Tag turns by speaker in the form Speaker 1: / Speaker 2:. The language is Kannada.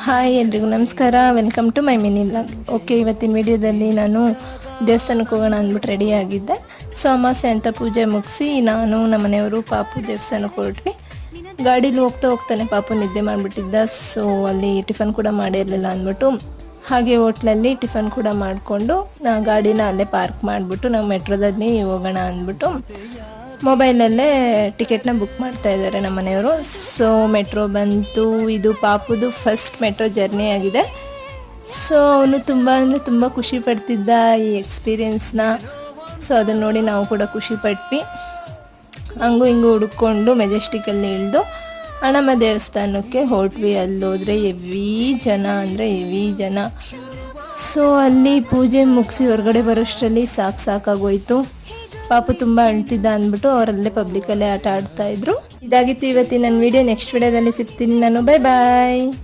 Speaker 1: ಹಾಯ್ ಎಲ್ರಿಗೂ ನಮಸ್ಕಾರ, welcome to my mini vlog. Okay, ಇವತ್ತಿನ ವಿಡಿಯೋದಲ್ಲಿ ನಾನು ದೇವಸ್ಥಾನಕ್ಕೆ ಹೋಗೋಣ ಅಂದ್ಬಿಟ್ಟು ರೆಡಿ ಆಗಿದ್ದೆ. ಸೊ ಅಮಾವಾಸ್ಯೆ ಅಂತ ಪೂಜೆ ಮುಗಿಸಿ ನಾನು ನಮ್ಮ ಮನೆಯವರು ಪಾಪು ದೇವಸ್ಥಾನಕ್ಕೆ ಹೊರಟ್ವಿ. ಗಾಡೀಲಿ ಹೋಗ್ತಾನೆ ಪಾಪು ನಿದ್ದೆ ಮಾಡಿಬಿಟ್ಟಿದ್ದ. ಸೊ ಅಲ್ಲಿ ಟಿಫನ್ ಕೂಡ ಮಾಡಿರಲಿಲ್ಲ ಅಂದ್ಬಿಟ್ಟು ಹಾಗೆ ಹೋಟ್ಲಲ್ಲಿ ಟಿಫನ್ ಕೂಡ ಮಾಡಿಕೊಂಡು ಗಾಡಿನ ಅಲ್ಲೇ ಪಾರ್ಕ್ ಮಾಡಿಬಿಟ್ಟು ನಾವು ಮೆಟ್ರೋದಲ್ಲಿ ಹೋಗೋಣ ಅಂದ್ಬಿಟ್ಟು ಮೊಬೈಲಲ್ಲೇ ಟಿಕೆಟ್ನ ಬುಕ್ ಮಾಡ್ತಾ ಇದ್ದಾರೆ ನಮ್ಮ ಮನೆಯವರು. ಸೊ ಮೆಟ್ರೋ ಬಂತು. ಇದು ಪಾಪುದು ಫಸ್ಟ್ ಮೆಟ್ರೋ ಜರ್ನಿ ಆಗಿದೆ. ಸೊ ಅವನು ತುಂಬ ಖುಷಿ ಪಡ್ತಿದ್ದ ಈ ಎಕ್ಸ್ಪೀರಿಯೆನ್ಸ್ನ. ಸೊ ಅದನ್ನು ನೋಡಿ ನಾವು ಕೂಡ ಖುಷಿ ಪಟ್ವಿ. ಹಂಗೂ ಹಿಂಗೂ ಹುಡುಕೊಂಡು ಮೆಜೆಸ್ಟಿಕಲ್ಲಿ ಇಳಿದು ಹಣಮ ದೇವಸ್ಥಾನಕ್ಕೆ ಹೊರಟ್ವಿ. ಅಲ್ಲೋದ್ರೆ ಹೆವಿ ಜನ ಅಂದರೆ ಹೆವಿ ಜನ. ಸೊ ಅಲ್ಲಿ ಪೂಜೆ ಮುಗಿಸಿ ಹೊರಗಡೆ ಬರೋಷ್ಟರಲ್ಲಿ ಸಾಕಾಗೋಯ್ತು. ಪಾಪು ತುಂಬ ಅಳ್ತಿದ್ದ ಅಂದ್ಬಿಟ್ಟು ಅವರಲ್ಲೇ ಪಬ್ಲಿಕಲ್ಲೇ ಆಟ ಆಡ್ತಾ ಇದ್ರು. ಇದಾಗಿತ್ತು ಇವತ್ತಿನ ನನ್ನ ವಿಡಿಯೋ. ನೆಕ್ಸ್ಟ್ ವಿಡಿಯೋದಲ್ಲಿ ಸಿಗ್ತೀನಿ ನಾನು. ಬಾಯ್ ಬಾಯ್.